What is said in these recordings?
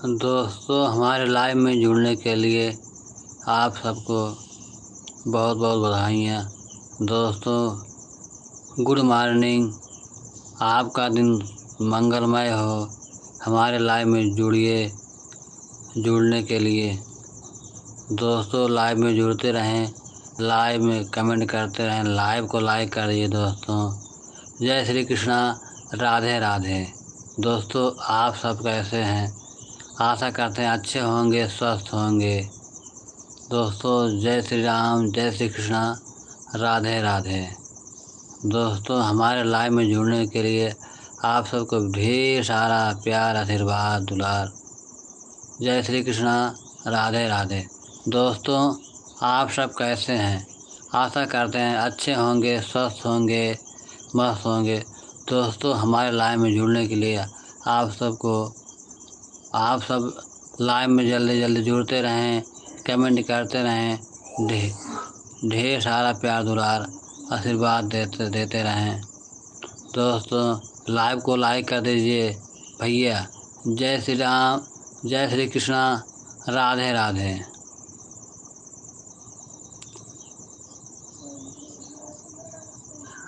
दोस्तों, हमारे लाइव में जुड़ने के लिए आप सबको बहुत बहुत बधाइयाँ। दोस्तों, गुड मॉर्निंग। आपका दिन मंगलमय हो। हमारे लाइव में जुड़ने के लिए दोस्तों लाइव में जुड़ते रहें, लाइव में कमेंट करते रहें, लाइव को लाइक कर दीजिए। दोस्तों, जय श्री कृष्णा, राधे राधे। दोस्तों, आप सब कैसे हैं? आशा करते हैं अच्छे होंगे, स्वस्थ होंगे। दोस्तों, जय श्री राम, जय श्री कृष्णा, राधे राधे। दोस्तों, हमारे लाइव में जुड़ने के लिए आप सबको ढेर सारा प्यार, आशीर्वाद, दुलार। जय श्री कृष्णा, राधे राधे। दोस्तों, आप सब कैसे हैं? आशा करते हैं अच्छे होंगे, स्वस्थ होंगे, मस्त होंगे। दोस्तों, हमारे लाइव में जुड़ने के लिए आप सब लाइव में जल्दी जल्दी जुड़ते रहें, कमेंट करते रहें, ढेर सारा प्यार, दुलार, आशीर्वाद देते रहें। दोस्तों, लाइव को लाइक कर दीजिए भैया। जय श्री राम, जय श्री कृष्णा, राधे राधे।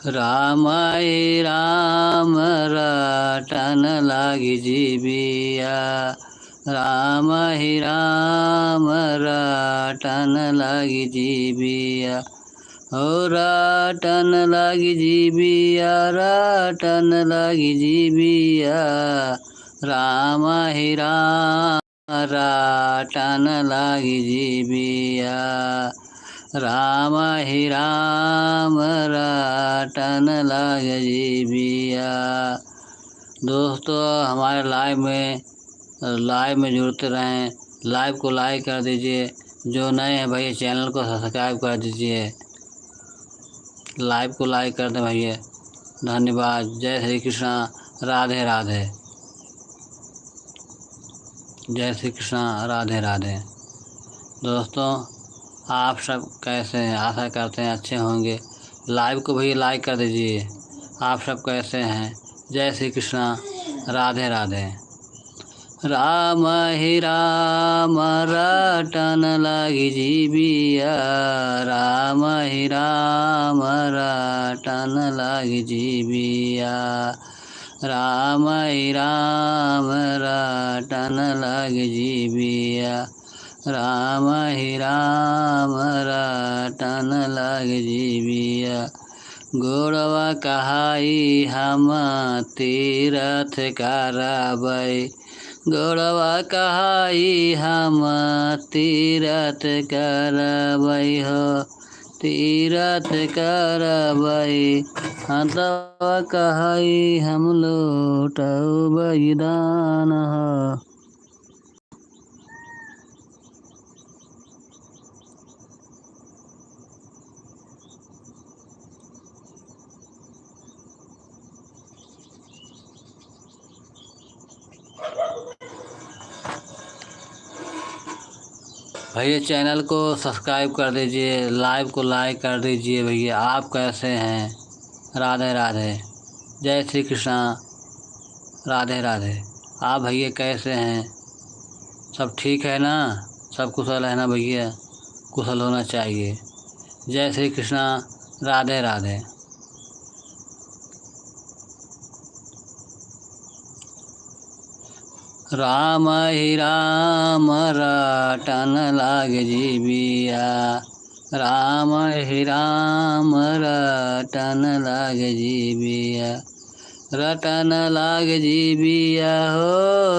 राम रटन लागी जीविया, राम रटन लागी जीविया, हो रटन लागी जीविया, रटन लागी जीविया, राम रटन लागी जीविया, राम रटन लागी जीविया। दोस्तों, हमारे लाइव में जुड़ते रहें, लाइव को लाइक कर दीजिए। जो नए हैं भैया, चैनल को सब्सक्राइब कर दीजिए। लाइव को लाइक कर दें भैया। धन्यवाद। जय श्री कृष्णा, राधे राधे। जय श्री कृष्णा, राधे राधे। दोस्तों, आप सब कैसे हैं? आशा करते हैं अच्छे होंगे। लाइव को भैया लाइक कर दीजिए। आप सब कैसे हैं? जय श्री कृष्णा, राधे राधे। राम रटन लागी जीविया, राम रटन लागी जीविया, राम रटन लागी जीविया, राम रटन लागी जीविया। गोड़वा कहाई हम तीरथ करबै, गोड़वा कहाई हम तीरथ करबै हो, तीरथ करबै। हथवा कहाई हम लौटबै दान हो। भैया, चैनल को सब्सक्राइब कर दीजिए, लाइव को लाइक कर दीजिए भैया। आप कैसे हैं? राधे राधे। जय श्री कृष्णा, राधे राधे। आप भैया कैसे हैं? सब ठीक है ना? सब कुशल है ना भैया? कुशल होना चाहिए। जय श्री कृष्णा, राधे राधे। राम रटन लागी जीविया, राम रटन लागी जीविया, रटन लागी जीविया, हो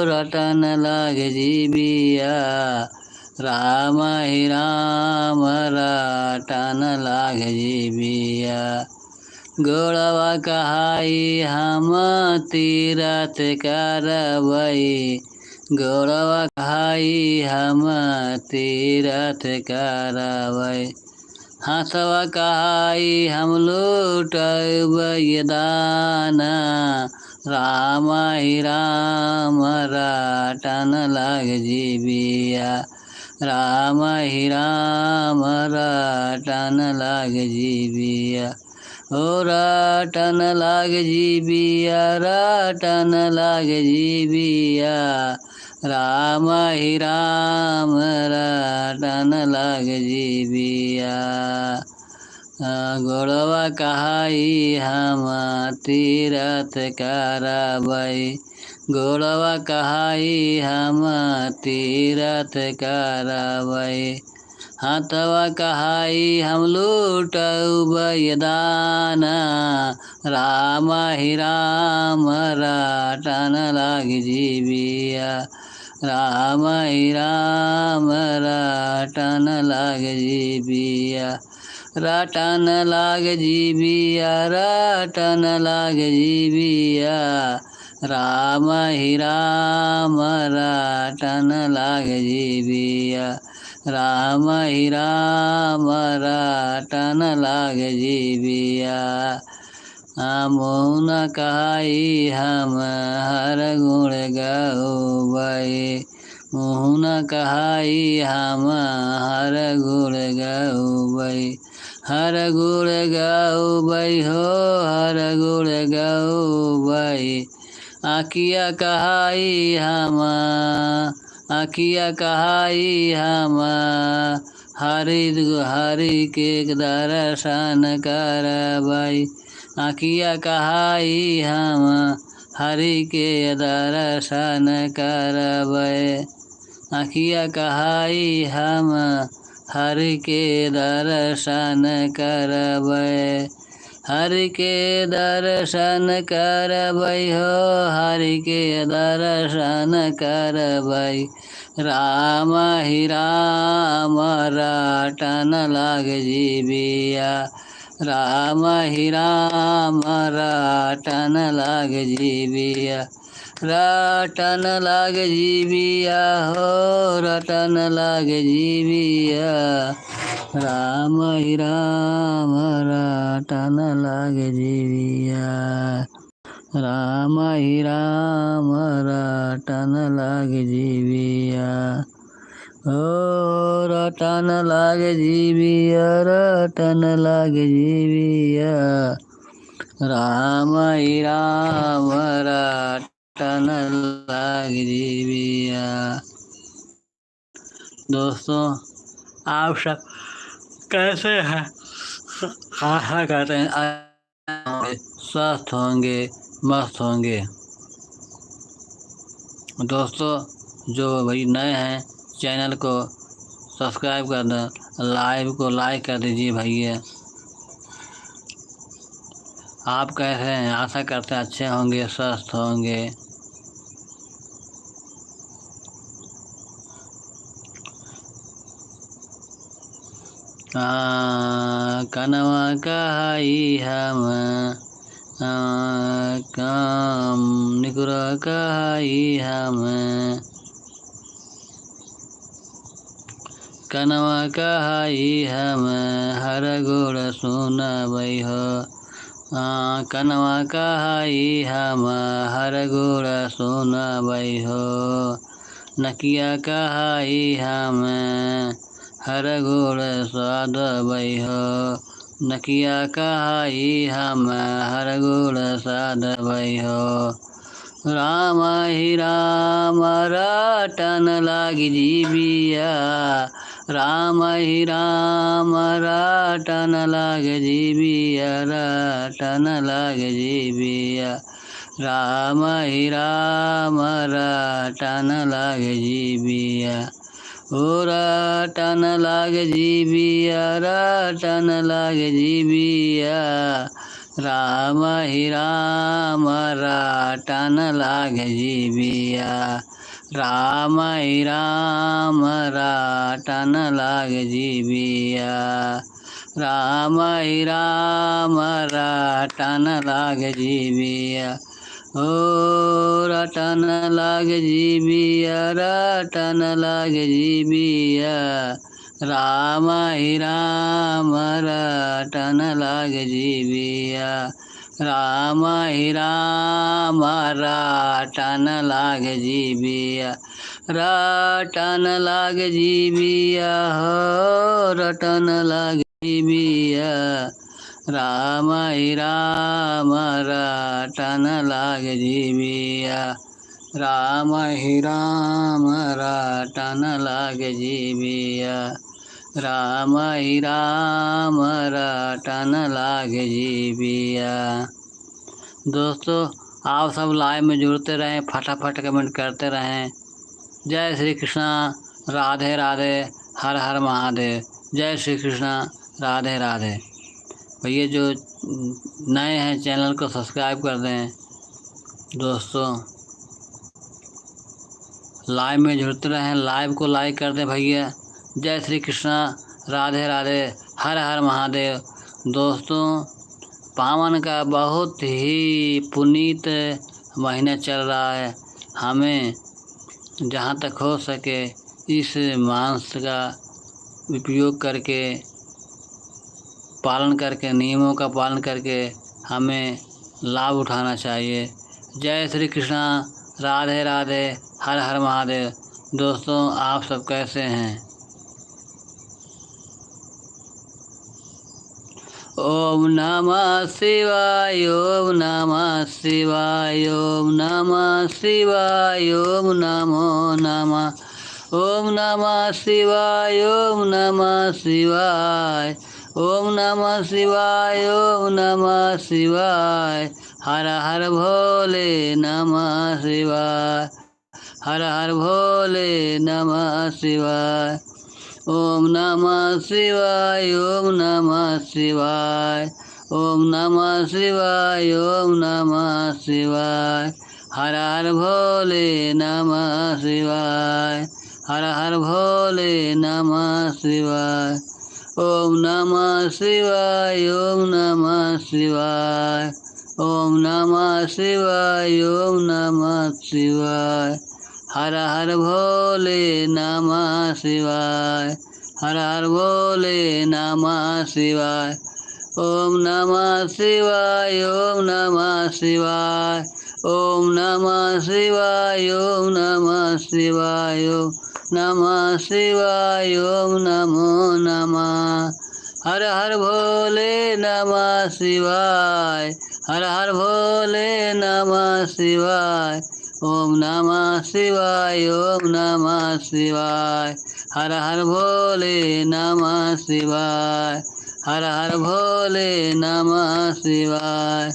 रटन लागी जीविया, राम रटन लागी जीविया। गोड़वा कहाई हम तीरथ करबै, गोड़वा कहाई हम तीरथ करबै। हथवा कहाई हम लौटबै दान, राम रटन लागी जीविया, राम रटन लागी जीविया। हो रटन लागी जीविया, रटन लागी जीविया, राम ही राम रटन लाग जीविया। गोड़वा कहाई हम तीरथ करबै, गोड़वा कहाई हम तीरथ करबै। हाथवा कहाई हम लूटबै दाना, राम ही राम रटन लाग जीविया। राम ही राम रटन लाग जीविया। रटन लाग जीविया, रटन लाग जीविया। राम ही राम रटन लाग जीविया। राम ही राम रटन लाग जीविया। मोहन कहाई हम हर गुण गौबै, मोहन कहाई हम हर गुण गौबै। हर गुण गौबै हो हर गुण गौबै। आखिया कहाई हम आखिया कहाई हम हरि के दर्शन करबै। आखिया कहाई हम हरि के दर्शन करबै। आखिया कहाई हम हरि के दर्शन करबै। हरि के दर्शन करबै हो हरि के दर्शन करबै। राम ही राम रटन लाग जीविया। राम ही राम रटन लाग जीविया। रटन लाग जीविया हो रटन लाग जीविया। राम ही राम रटन लाग जीविया। राम ही राम रटन लाग जीविया। ओ रटन लाग जीविया, रटन लाग जीविया। राम ही राम रटन लाग जीविया। दोस्तों, आप सब कैसे हैं? आशा करते हैं स्वस्थ होंगे, मस्त होंगे। दोस्तों, जो भाई नए हैं चैनल को सब्सक्राइब कर दें, लाइव को लाइक कर दीजिए भैया। आप कैसे हैं? आशा करते हैं अच्छे होंगे, स्वस्थ होंगे। कनवा कहाई हम काम निकुर कहाई हम। कनवा कहाई हम हर गुण सुनबै हो। कनवा कहाई हम हर गुण सुनबै हो। नकिया कहाई हम हर गुण साधबै हो। नकिया कहाई हम हर गुण साधबै हो। राम ही राम रटन लाग जीविया। राम ही राम रटन लाग जीविया। रटन लाग जीविया। राम ही राम रटन लाग जीविया। ओ रटन लाग जीविया, रटन लाग जीविया। राम ही राम रटन लाग जीविया। राम ही राम रटन लाग जीविया। राम ही राम रटन लाग जीविया। ओ रटन लाग जीविया, रटन लाग जीविया। राम ही राम रटन लाग जीविया। राम ही राम रटन लाग जीविया। रटन लाग जीविया हो रटन लाग जीविया। राम ही राम रटन लाग जीविया। राम ही राम रटन लागे जीविया, राम ही राम रटन लागे जीविया। दोस्तों, आप सब लाइव में जुड़ते रहें, फटाफट कमेंट करते रहें। जय श्री कृष्णा, राधे राधे, हर हर महादेव। जय श्री कृष्णा, राधे राधे। भैया जो नए हैं चैनल को सब्सक्राइब कर दें। दोस्तों, लाइव में जुड़ते रहें, लाइव को लाइक कर दें भैया। जय श्री कृष्णा, राधे राधे, हर हर महादेव। दोस्तों, पावन का बहुत ही पुनीत महीना चल रहा है। हमें जहाँ तक हो सके इस मांस का उपयोग करके, पालन करके, नियमों का पालन करके हमें लाभ उठाना चाहिए। जय श्री कृष्णा, राधे राधे, हर हर महादेव। दोस्तों, आप सब कैसे हैं? ओम नमः शिवाय, ओम नमः शिवाय, ओम नमः शिवाय, ओम नमो नमः। ओम नमः शिवाय, ओम नमः शिवाय, ओम नमः शिवाय, ओम नमः शिवाय। हर हर भोले नमः शिवाय, हर हर भोले नमः शिवाय। ओम नमः शिवाय, ओम नमः शिवाय, ओम नमः शिवाय, ओम नमः शिवाय। हर हर भोले नमः शिवाय, हर हर भोले नमः शिवाय। ओम नमः शिवाय, ओम नमः शिवाय, ओम नमः शिवाय, ओम नमः शिवाय। हर हर भोले नमः शिवाय, हर हर भोले नमः शिवाय। ओम नमः शिवाय, ओम नमः शिवाय, ओम नमः शिवाय, ओम नमः शिवाय, ओम नमः शिवाय, ओम नमो नमः। हर हर भोले नमः शिवाय, हर हर भोले नमः शिवाय। ओम नमः शिवाय, ओम नमः शिवाय, हर हर भोले नमः शिवाय, हर हर भोले नमः शिवाय।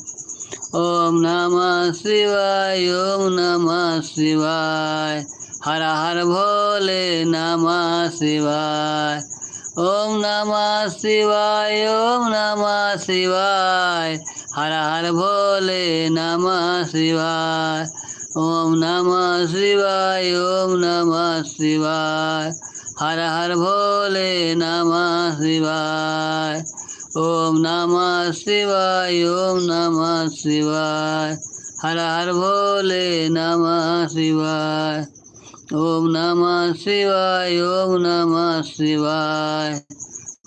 ओम नमः शिवाय, ओम नमः शिवाय, हर हर भोले नमः शिवाय। ओम नमः शिवाय, ओम नमः शिवाय, हर हर भोले नमः शिवाय। ओम नमः शिवाय, ओम नमः शिवाय, हर हर भोले नमः शिवाय। ओम नमः शिवाय, ओम नमः शिवाय, हर हर भोले नमः शिवाय। ओम नमः शिवाय, ओम नमः शिवाय,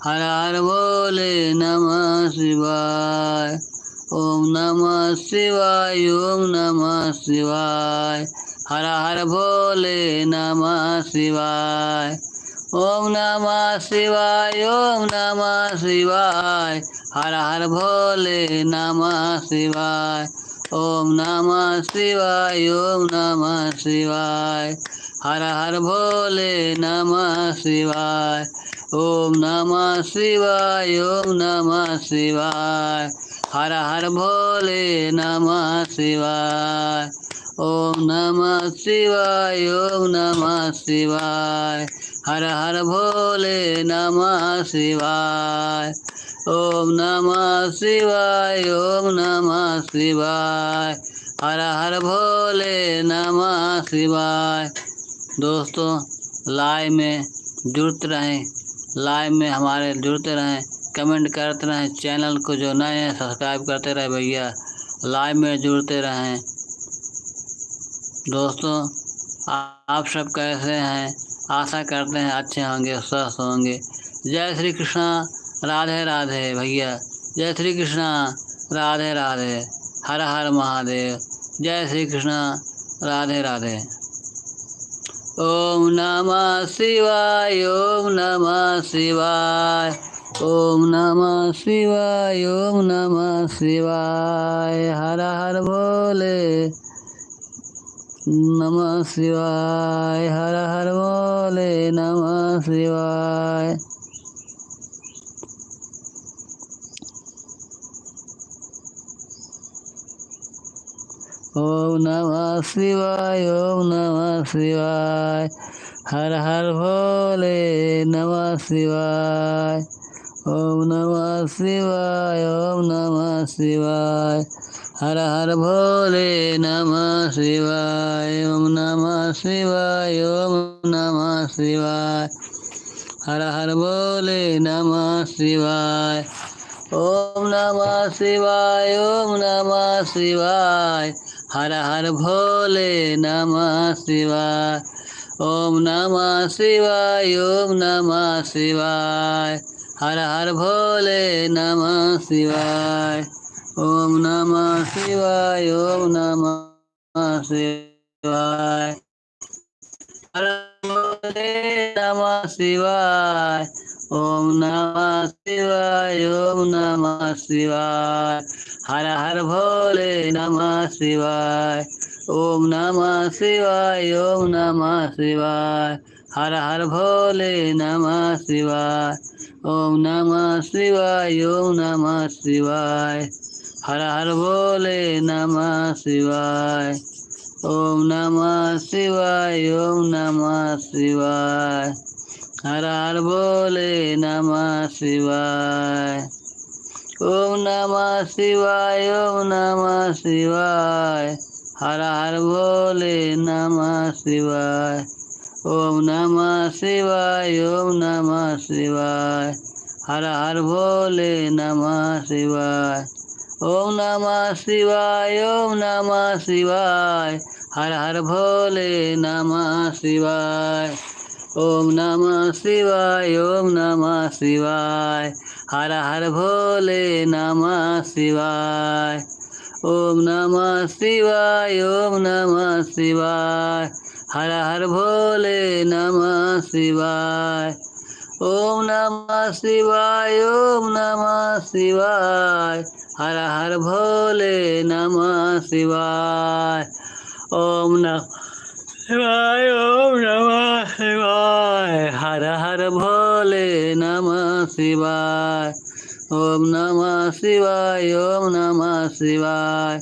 हर हर भोले नमः शिवाय। ओम नमः शिवाय, ओम नमः शिवाय, हर हर भोले नमः शिवाय। ओम नमः शिवाय, ओम नमः शिवाय, हर हर भोले नमः शिवाय। ओम नमः शिवाय, ओम नमः शिवाय, हर हर भोले नमः शिवाय। ओम नमः शिवाय, ओम नमः शिवाय, हर हर भोले नमः शिवाय। ओम नमः शिवाय, ओम नमः शिवाय, हर हर भोले नमः शिवाय। ओम नमः शिवाय, ओम नमः शिवाय, हर हर भोले नमः शिवाय। दोस्तों, लाइव में जुड़ते रहें, लाइव में हमारे जुड़ते रहें, कमेंट करते रहें। चैनल को जो नए हैं सब्सक्राइब करते रहे भैया, लाइव में जुड़ते रहें। दोस्तों, आप सब कैसे हैं? आशा करते हैं अच्छे होंगे, स्वस्थ होंगे। जय श्री कृष्णा, राधे राधे भैया। जय श्री कृष्णा, राधे राधे, हर हर महादेव। जय श्री कृष्णा, राधे राधे। ओम नमः शिवाय, ओम नमः शिवाय, ओम नमः शिवाय, ओम नमः शिवाय, हर हर भोले। नमः शिवाय। हर हर भोले नमः शिवाय। ओम नमः शिवाय। ओम नमः शिवाय। हर हर भोले नमः शिवाय। ओम नमः शिवाय। ओम नमः शिवाय। हर हर भोले नमः शिवाय। ओम नमः शिवाय। ओम नमः शिवाय। हर हर भोले नमः शिवाय। ओम नमः शिवाय। ओम नमः शिवाय। हर हर भोले नमः शिवाय। ओम नमः शिवाय। ओम नमः शिवाय। हर हर भोले नमः शिवाय। ओम नमः शिवाय। ओम नमः शिवाय। हर भोले नमः शिवाय। ओम नमः शिवाय। ओम नमः शिवाय। हर हर भोले नमः शिवाय। ओम नमः शिवाय। ओम नमः शिवाय। हर हर भोले नमः शिवाय। ओम नमः शिवाय। ओम नमः शिवाय। हर हर भोले नमः शिवाय। ओम नमः शिवाय। ओम नमः शिवाय। हर हर भोले नमः शिवाय। ओम नमः शिवाय। ओम नमः शिवाय। हर हर भोले नमः शिवाय। ओम नमः शिवाय। ओम नमः शिवाय। हर हर भोले नमः शिवाय। ओम नमः शिवाय। ओम नमः शिवाय। हर हर भोले नमः शिवाय। ओम नमः शिवाय। ओम नमः शिवाय। हर हर भोले नमः शिवाय। ओम नमः शिवाय। ओम नमः शिवाय। हर हर भोले नमः शिवाय। ओम नमः शिवाय। ओम नमः शिवाय। हर हर भोले नमः शिवाय। ओम नमः शिवाय। ओम नमः शिवाय। हर हर भोले नमः शिवाय। ओम नमः शिवाय। ओम नमः शिवाय।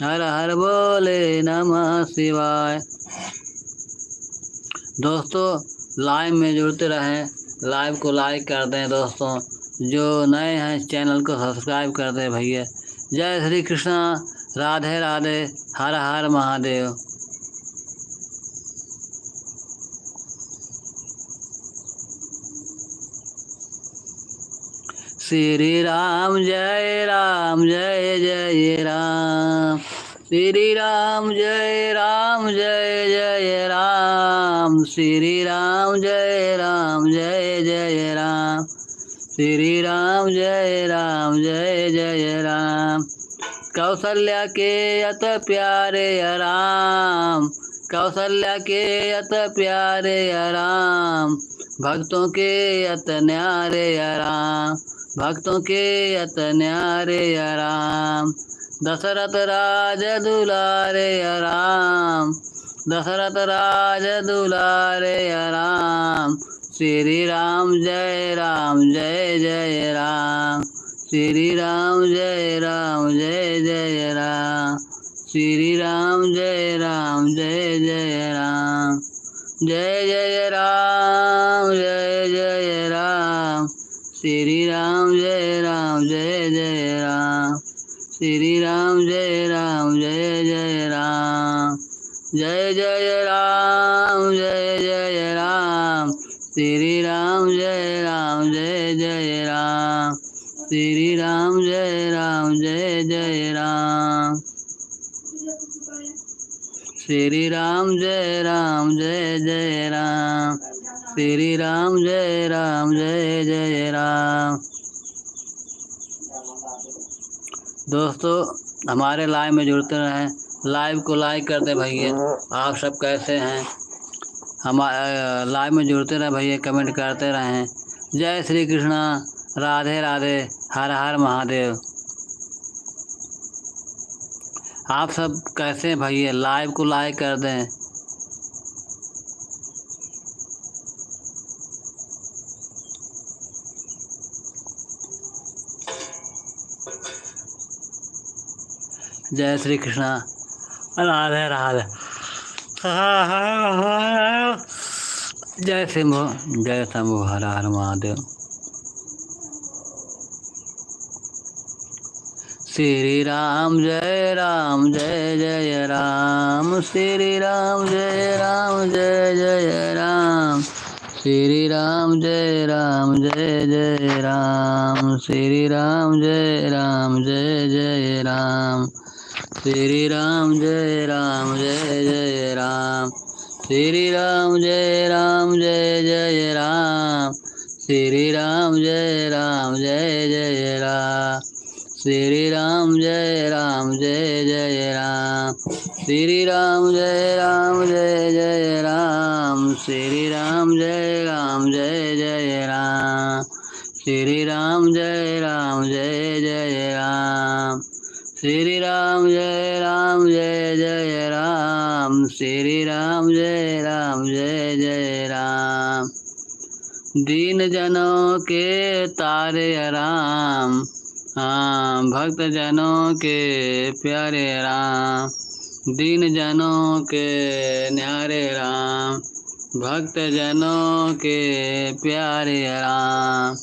हर हर भोले नमः शिवाय। दोस्तों लाइव में जुड़ते रहें, लाइव को लाइक कर दें। दोस्तों जो नए हैं चैनल को सब्सक्राइब कर दें भैया। जय श्री कृष्णा। राधे राधे। हर हर महादेव। श्री राम जय राम जय जय राम। श्री राम जय राम जय जय राम। श्री राम जय राम जय जय राम। श्री राम जय राम जय जय राम। कौशल्या के अत प्यारे राम। कौशल्या के अत प्यारे राम। भक्तों के अत न्यारे राम। भक्तों के अत न्यारे राम। दशरथ राज दुलारे राम। दशरथ राज दुलारे राम। श्री राम जय राम जय जय राम। श्री राम जय राम जय जय राम। श्री राम जय राम जय जय राम। जय जय राम जय जय राम। श्री राम जय राम जय जय राम। श्री राम जय राम जय जय राम। जय जय राम जय जय राम। श्री राम जय राम जय जय राम। श्री राम जय राम जय जय राम। श्री राम जय राम जय जय राम। श्री राम जय राम जय जय राम। दोस्तों हमारे लाइव में जुड़ते रहें, लाइव को लाइक कर दे भैया। आप सब कैसे हैं? हमारे लाइव में जुड़ते रहें भैया, कमेंट करते रहें। जय श्री कृष्णा। राधे राधे। हर हर महादेव। आप सब कैसे हैं भैया? लाइव को लाइक कर दें। जय श्री कृष्णा। राधे राधे। जय शंभो। जय शंभो। हर हर महादेव। श्री राम जय जय राम। श्री राम जय जय राम। श्री राम जय जय राम। श्री राम जय जय राम। श्री राम जय जय राम। श्री राम जय जय राम। श्री राम जय जय राम। श्री राम जय जय राम। श्री राम जय जय राम। श्री राम जय जय राम। श्री राम जय जय राम। श्री राम जय जय राम। श्री राम जय जय राम। दीन जनों के तारे राम। हाँ, भक्त जनों के प्यारे राम। दीन जनों के न्यारे राम। भक्त जनों के प्यारे राम।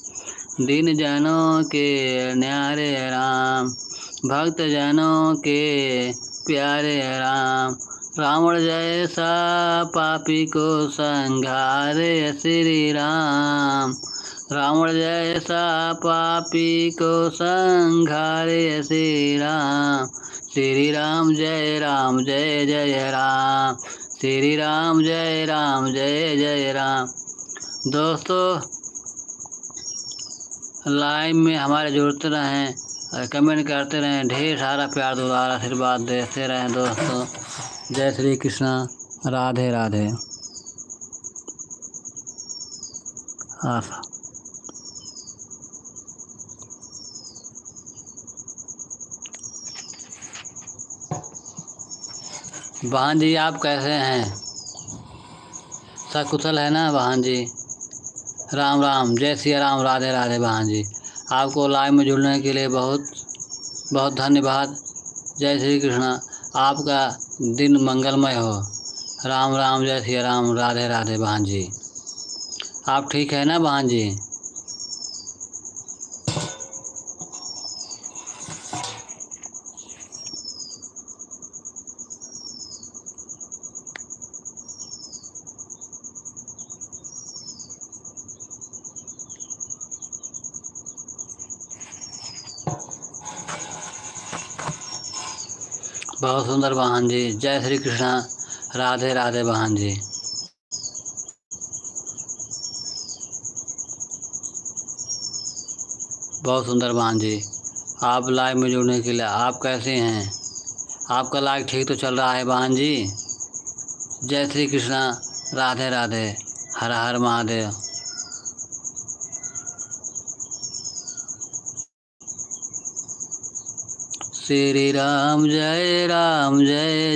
दीन जनों के न्यारे राम। भक्त जनों के प्यारे राम। रावण जैसा पापी को संहारे श्री राम। रावण जैसा पापी को संहारे श्री राम। श्री राम जय जय राम। श्री राम जय जय राम। दोस्तों, लाइव में हमारे जुड़ते रहें और कमेंट करते रहें। ढेर सारा प्यार दुलार आशीर्वाद देते रहें दोस्तों। जय श्री कृष्णा। राधे राधे। बहन जी, आप कैसे हैं? सकुशल है ना बहन जी? राम राम। जय सिया राम। राधे राधे बहन जी। आपको लाइव में जुड़ने के लिए बहुत बहुत धन्यवाद। जय श्री कृष्णा। आपका दिन मंगलमय हो। राम राम। जय सिया राम। राधे राधे बहन जी। आप ठीक है ना बहन जी? बहुत सुंदर बहन जी। जय श्री कृष्णा। राधे राधे बहन जी। बहुत सुंदर बहन जी। आप लाइव में जुड़ने के लिए आप कैसे हैं? आपका लाइव ठीक तो चल रहा है बहन जी? जय श्री कृष्णा। राधे राधे। हर हर महादेव। श्री राम जय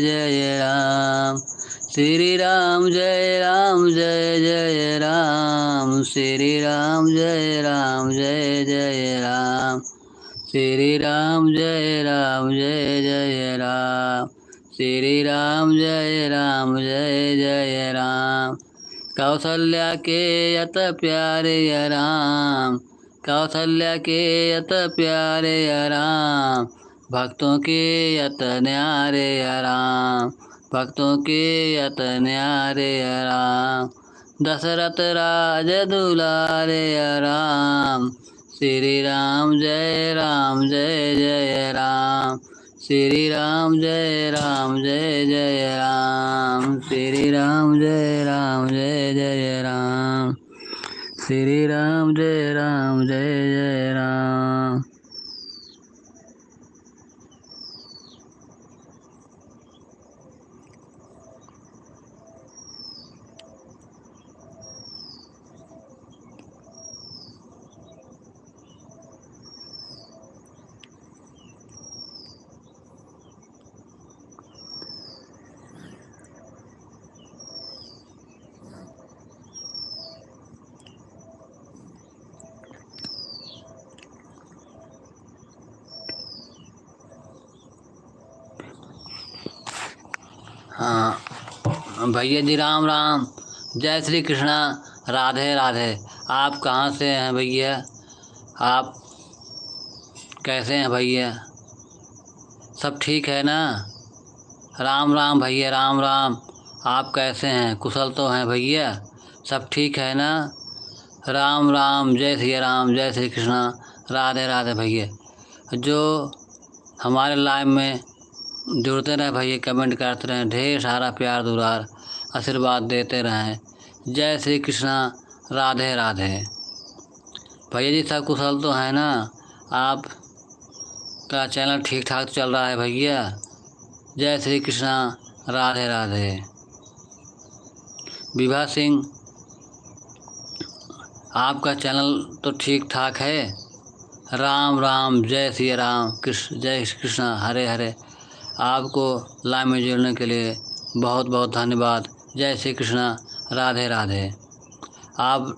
जय राम। श्री राम जय जय राम। श्री राम जय जय राम। श्री राम जय जय राम। श्री राम जय जय राम। कौशल्या के यत प्यारे राम। कौशल्या के यत प्यारे राम। भक्तों के यत न्यारे राम। भक्तों के यत न्यारे राम। दशरथ राज दुलारे राम। श्री राम जय जय राम। श्री राम जय जय राम। श्री राम जय जय राम। श्री राम जय जय राम। हाँ भैया जी, राम राम। जय श्री कृष्णा। राधे राधे। आप कहाँ से हैं भैया? आप कैसे हैं भैया? सब ठीक है ना? राम राम भैया, राम राम। आप कैसे हैं? कुशल तो हैं भैया? सब ठीक है ना? राम राम। जय श्री राम, जय श्री कृष्णा। राधे राधे भैया। जो हमारे लाइव में जुड़ते रहे भैया, कमेंट करते रहें, ढेर सारा प्यार दुलार आशीर्वाद देते रहें। जय श्री कृष्णा। राधे राधे। भैया जी सब कुशल तो है ना? आप का चैनल ठीक ठाक चल रहा है भैया? जय श्री कृष्णा। राधे राधे। विभा सिंह, आपका चैनल तो ठीक ठाक है? राम राम। जय श्री राम, कृष्ण जय श्री कृष्णा, हरे हरे। आपको लाइव में जुड़ने के लिए बहुत बहुत धन्यवाद। जय श्री कृष्णा। राधे राधे। आप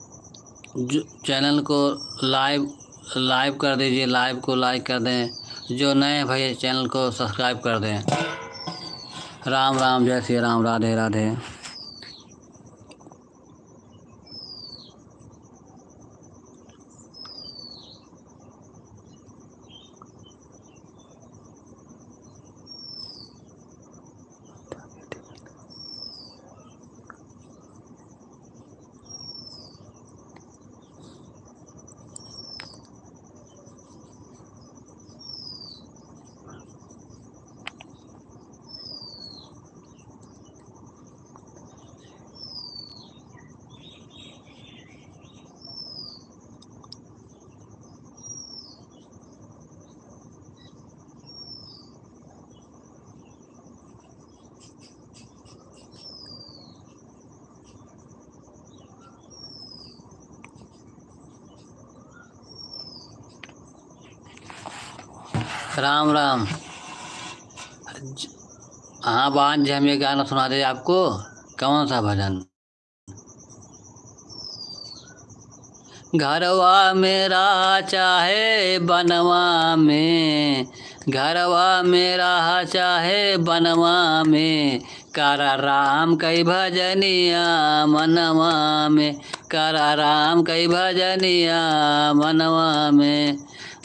चैनल को लाइव लाइव कर दीजिए, लाइव को लाइक कर दें। जो नए हैं भैया, चैनल को सब्सक्राइब कर दें। राम राम। जय श्री राम। राधे राधे। राम राम। हाँ बान जी, हम ये गाना सुना दे आपको। कौन सा भजन? घरवा मेरा चाहे बनवा में, घरवा मेरा चाहे बनवा में, कारा राम कई भजनिया मनवा में, कारा राम कई भजनिया मनवा में।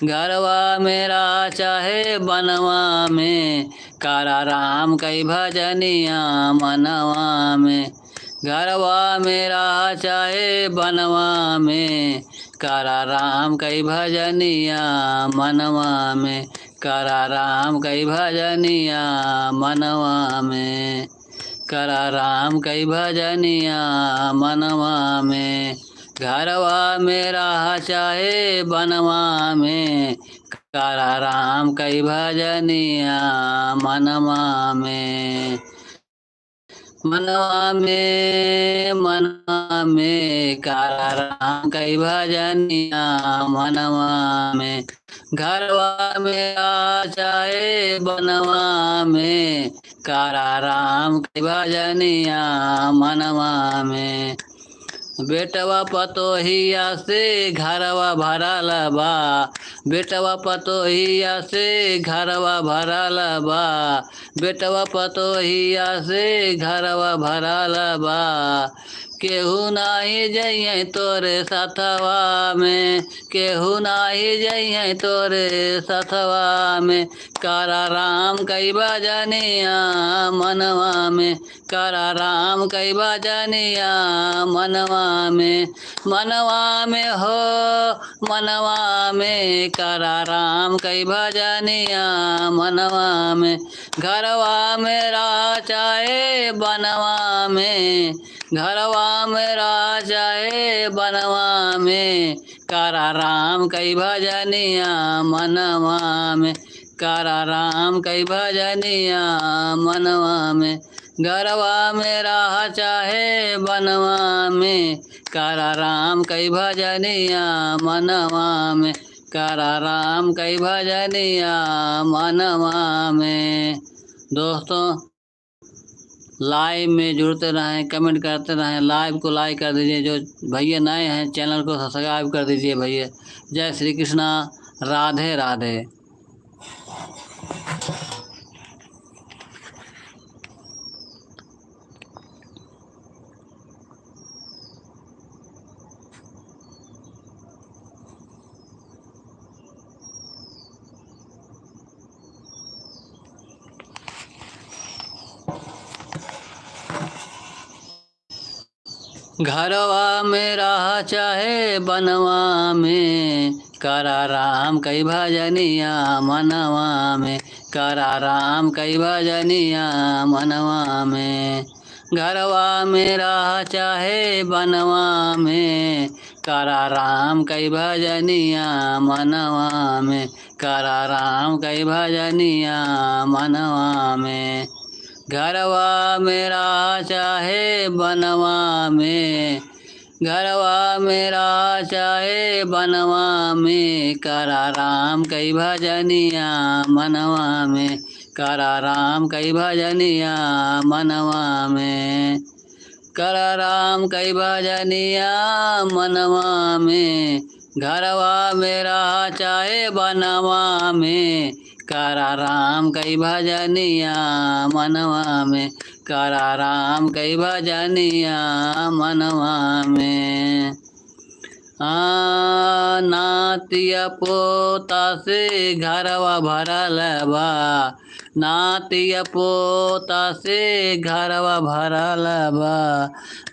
घरवा मेरा चाहे बनवा में, कारा राम कई भजनिया मनवा में। घरवा मेरा चाहे बनवा में, कारा राम कई भजनिया मनवा में, कारा राम कई भजनिया मनवा में, कारा राम कई भजनिया मनवा में। घरवा मेरा चाहे बनवा में, कारा राम कई भजनिया मनवा में, मनवा में कारा राम कई भजनिया मनवा में। घरवा मेरा चाहे बनवा में, कारा राम कई भजनिया मनवा में। बेटवा पतोहिया से घरवा भरल बा, बेटवा पतोहिया से घरवा भरल बा, बेटवा पतोहिया से घरवा भरल बा। केहू नाही जइए तोरे साथवा में, केहू नाही जइए तोरे साथवा में, कारा राम कई भजनिया मनवा में, कारा राम कई भजनिया मनवा में। मनवा में हो मनवा में, कारा राम कई भजनिया मनवा में। घरवा मेरा चाहे बनवा में, घरवा मेरा चाहे बनवा में, कारा राम कई भजनिया मनवा में, कारा राम कई भजनिया मनवा में। घरवा मेरा चाहे बनवा में, कारा राम कई भजनिया मनवा में, कारा राम कई भजनिया मनवा में। दोस्तों लाइव में जुड़ते रहें, कमेंट करते रहें, लाइव को लाइक कर दीजिए। जो भैया नए हैं चैनल को सब्सक्राइब कर दीजिए भैया। जय श्री कृष्णा। राधे राधे। घरवा में रहा चाहे बनवा में, करा राम कई भजनिया मनवा में, करा राम कई भजनिया मनवा में। घरवा में रहा चाहे बनवा में, करा राम कई भजनिया मनवा में, करा राम कई भजनिया मनवा में। घरवा मेरा चाहे बनवा में, घरवा मेरा चाहे बनवा में, करा राम कई भजनिया मनवा में, करा राम कई भजनिया मनवा में। करा राम कई भजनिया मनवा में, घरवा मेरा चाहे बनवा में, करा राम कई भजनिया मनवा में, करा राम कई भजनिया मनवा में। नातिया पोता से घरवा भरल बा, नातिया पोता से घरवा भरल बा,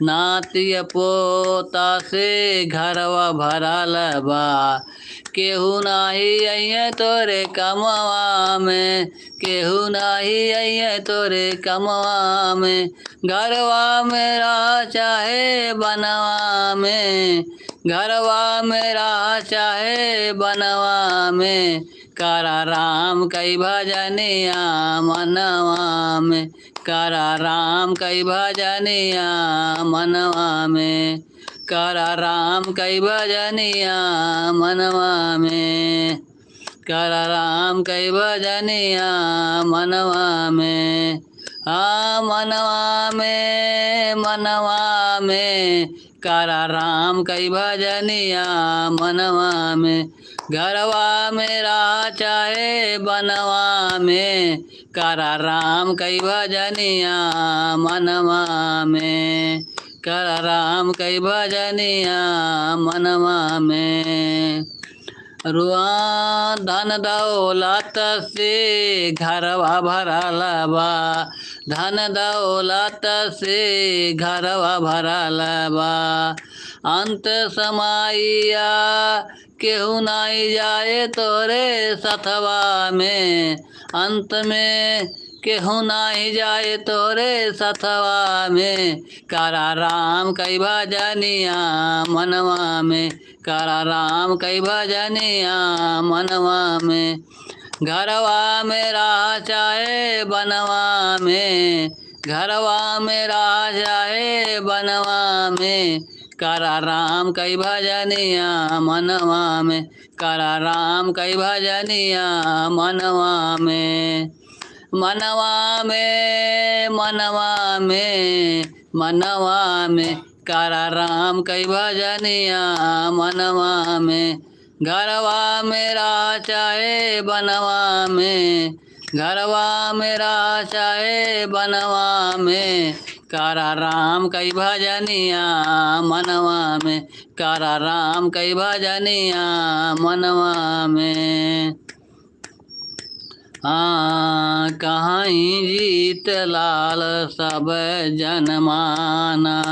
नातिया पोता से घरवा भरल बा। केहू नाही अइहे तोरे कमवा में, केहू नाही अइहे तोरे कमवा में। घरवा मेरा चाहे बनवा में, घरवा मेरा चाहे बनवा में, करा राम कई भजनिया मनवा में, करा राम कई भजनिया मनवा में, करा राम कई भजनिया मनवा में, करा राम कई भजनिया मनवा में। मनवा में, मनवा में, करा राम कई भजनिया मनवा में। घरवा मेरा चाहे बनवा में, करा राम कई भजनिया मनवा में, करा राम कई भजनिया मनवा में। रुआ धन दौलत से घरवा भरल बा, धन दौलत से घरवा भरल बा। अंत समाइया केहू नहीं जाए तोरे सथवा में, अंत में केहू नहीं जाए तोरे सथवा में, करा राम कई भजनिया मनवा में, करा राम कई भजनिया मनवा में। घरवा मेरा चाहे बनवा में, घरवा मेरा चाहे बनवा में, करा राम कई भजनिया मनवा में, करा राम कई भजनिया मनवा में। मनवा में, मनवा में, मनवा में, करा राम कई भजनिया मनवा में। घरवा मेरा चाहे बनवा में, घरवा मेरा चाहे बनवा में, करा राम कई भजनिया मनवा में, करा राम कई भजनिया मनवा में। कहाँ जीत लाल सब जनमाना,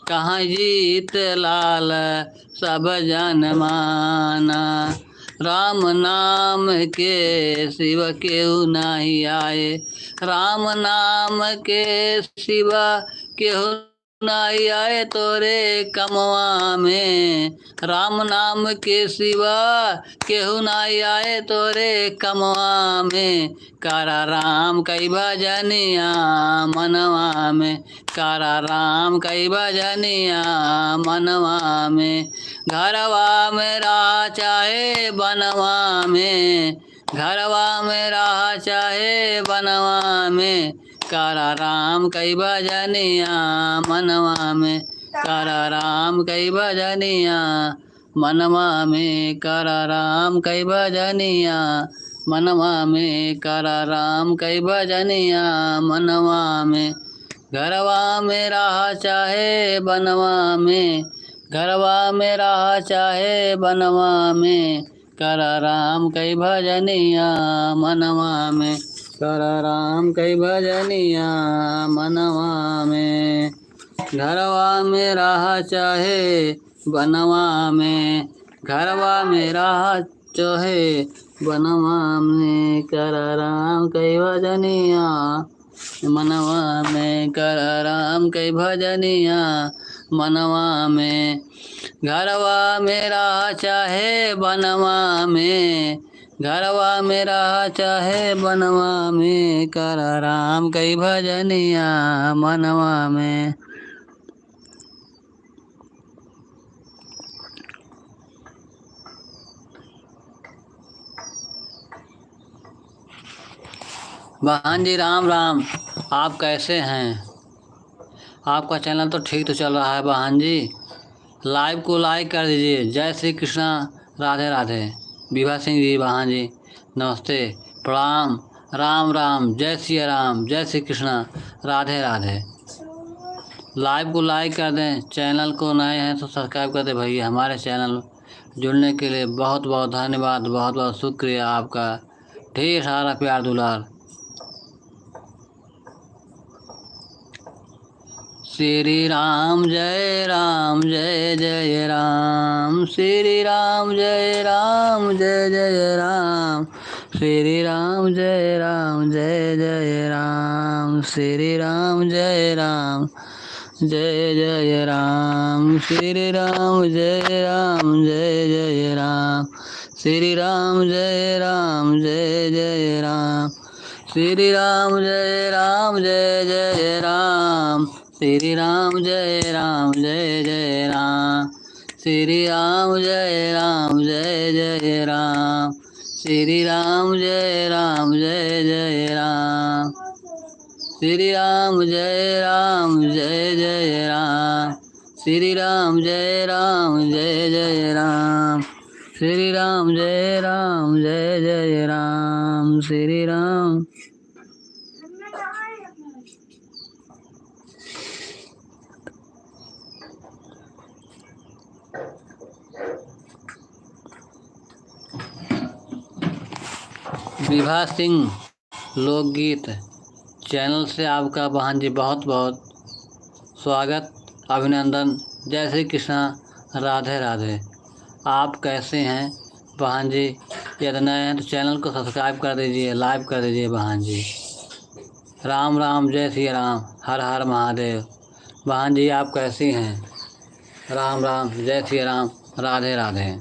कहाँ जीत लाल सब जनमाना। राम नाम के शिव केहू नहीं आए, राम नाम के शिवा केहू नहीं आए तोरे कमवा में। राम नाम के सिवा केहू नहीं आए तोरे कमवा में, करा राम कई भजनिया मनवा में, करा राम कई भजनिया मनवा में। घरवा मेरा चाहे बनवा में, घरवा मेरा चाहे बनवा में, करा राम कई भजनिया मनवा में, करा राम कई भजनिया मनवा में, करा राम कई भजनिया मनवा में, करा राम कई भजनिया मनवा में। घरवा मेरा चाहे बनवा में, घरवा मेरा चाहे बनवा में, करा राम कई भजनिया मनवा में, करा राम कई भजनिया मनवा में। घरवा में रहा चाहे बनवा में, घरवा में रहा चाहे बनवा में, कर राम कई भजनिया मनवा में, कर राम कई भजनिया मनवा में। घरवा मेरा चाहे बनवा में, घरवा मेरा चाहे बनवा में, कर राम कई भजनिया मनवा में। बहन जी राम राम, आप कैसे हैं? आपका चैनल तो ठीक तो चल रहा है बहन जी। लाइव को लाइक कर दीजिए। जय श्री कृष्णा, राधे राधे। विभा सिंह जी बहन जी नमस्ते, प्रणाम, राम राम, जय श्री राम, जय श्री कृष्णा, राधे राधे। लाइव को लाइक कर दें, चैनल को नए हैं तो सब्सक्राइब कर दें भैया। हमारे चैनल जुड़ने के लिए बहुत बहुत धन्यवाद, बहुत बहुत शुक्रिया आपका, ढेर सारा प्यार दुलार। श्री राम जय राम, जय जय राम, श्री राम जय राम, जय जय राम, श्री राम जय राम, जय जय राम, श्री राम जय राम, जय जय राम, श्री राम जय राम, जय जय राम, श्री राम जय राम, जय जय राम, श्री राम जय राम, जय जय राम, श्री राम जय राम, जय जय राम, श्री राम जय राम, जय जय राम, श्री राम जय राम, जय जय राम, श्री राम जय राम, जय जय राम, श्री राम जय राम, जय जय राम, श्री राम जय राम, जय जय राम, श्री राम। विभा सिंह लोकगीत चैनल से आपका बहन जी बहुत बहुत स्वागत, अभिनंदन। जय श्री कृष्णा, राधे राधे। आप कैसे हैं बहन जी? यदि नए हैं तो चैनल को सब्सक्राइब कर दीजिए, लाइक कर दीजिए बहन जी। राम राम, जय श्री राम, हर हर महादेव। बहन जी आप कैसी हैं? राम राम, जय श्री राम, राधे राधे।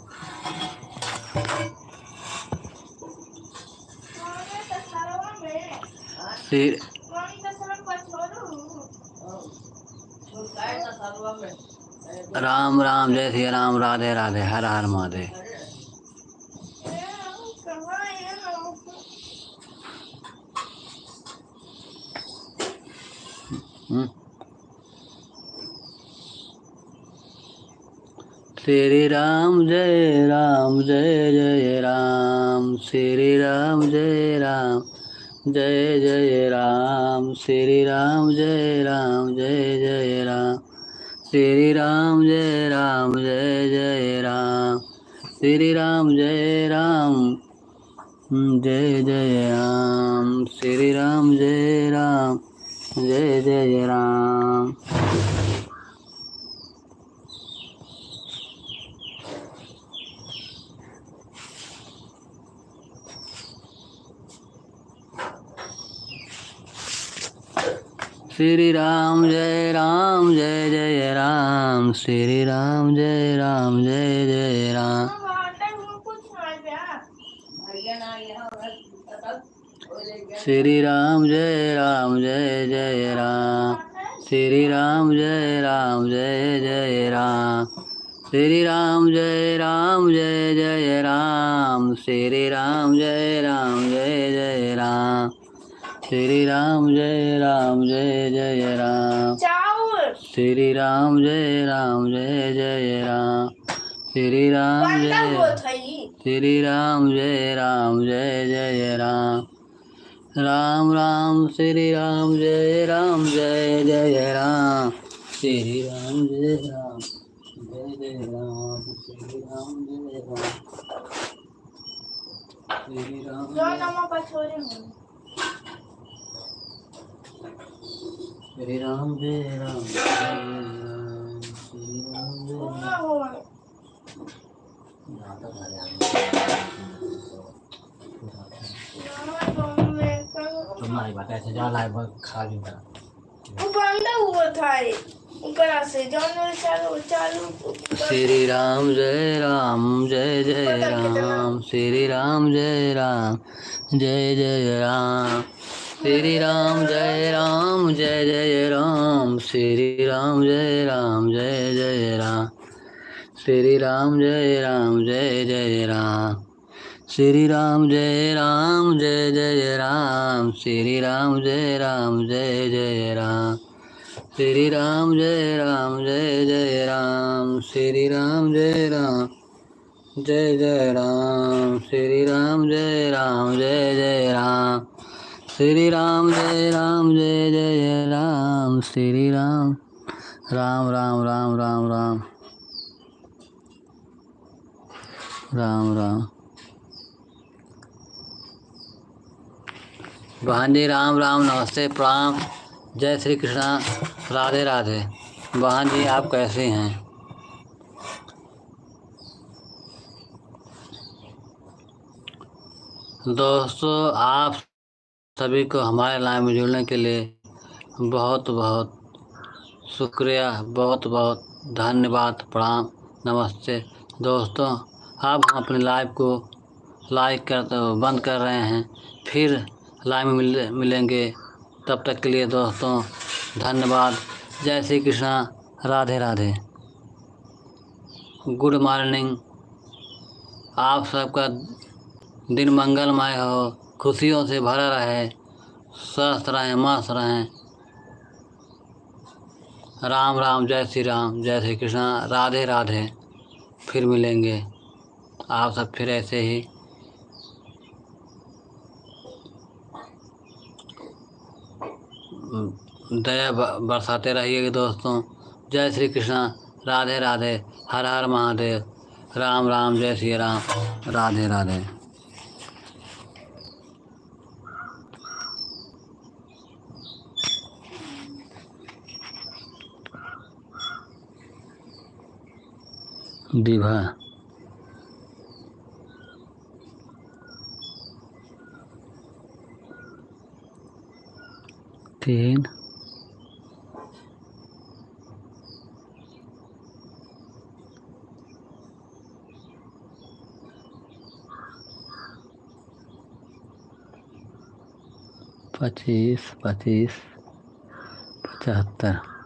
राम राम, जय श्री राम, राधे राधे, हर हर महादेव। श्री राम जय राम, जय जय राम, श्री राम जय राम, जय जय राम, श्री राम जय राम, जय जय राम, श्री राम जय राम, जय जय राम, श्री राम जय राम, जय जय राम, श्री राम जय राम, जय जय राम। श्री राम जय राम, जय जय राम, श्री राम जय राम, जय जय राम, श्री राम जय राम, जय जय राम, श्री राम जय राम, जय जय राम, श्री राम जय राम, जय जय राम, श्री राम जय राम, जय जय राम, श्री राम जय राम, जय जय राम, श्री राम जय राम, जय जय राम, श्री राम जय, श्री राम जय राम, जय जय राम, राम राम, श्री राम जय राम, जय जय राम, श्री राम जय राम, जय जय राम, श्री राम जय राम, श्री राम श्री राम जय राम श्री राम जय राम। तुम्हारी बात ऐसे जा लाइव खा लिया वो बंद हुआ था ऊपर से जानवर चालू चालू। श्री राम जय राम श्री राम जय राम जय राम श्री राम जय राम जय राम श्री राम जय राम जय राम श्री राम जय राम जय राम श्री राम जय राम जय राम श्री राम जय राम जय राम श्री राम जय राम जय राम श्री राम जय राम जय राम श्री राम जय राम जय राम श्री राम जय राम जय राम श्री राम राम राम राम राम राम राम राम। बहन जी राम राम नमस्ते प्रणाम जय श्री कृष्णा राधे राधे। बहन जी आप कैसे हैं? दोस्तों आप सभी को हमारे लाइव में जुड़ने के लिए बहुत बहुत शुक्रिया, बहुत बहुत धन्यवाद, प्रणाम नमस्ते। दोस्तों अब हम अपने लाइव को लाइक करते बंद कर रहे हैं, फिर लाइव में मिलेंगे। तब तक के लिए दोस्तों धन्यवाद। जय श्री कृष्णा राधे राधे। Good morning. आप सबका दिन मंगलमय हो, खुशियों से भरा रहे, स्वस्थ रहें, मस्त रहें। राम राम जय श्री कृष्णा राधे राधे। फिर मिलेंगे आप सब, फिर ऐसे ही दया बरसाते रहिए दोस्तों। जय श्री कृष्णा राधे राधे। हर हर महादेव। राम राम जय श्री राम राधे राधे। दिभा 3 25 75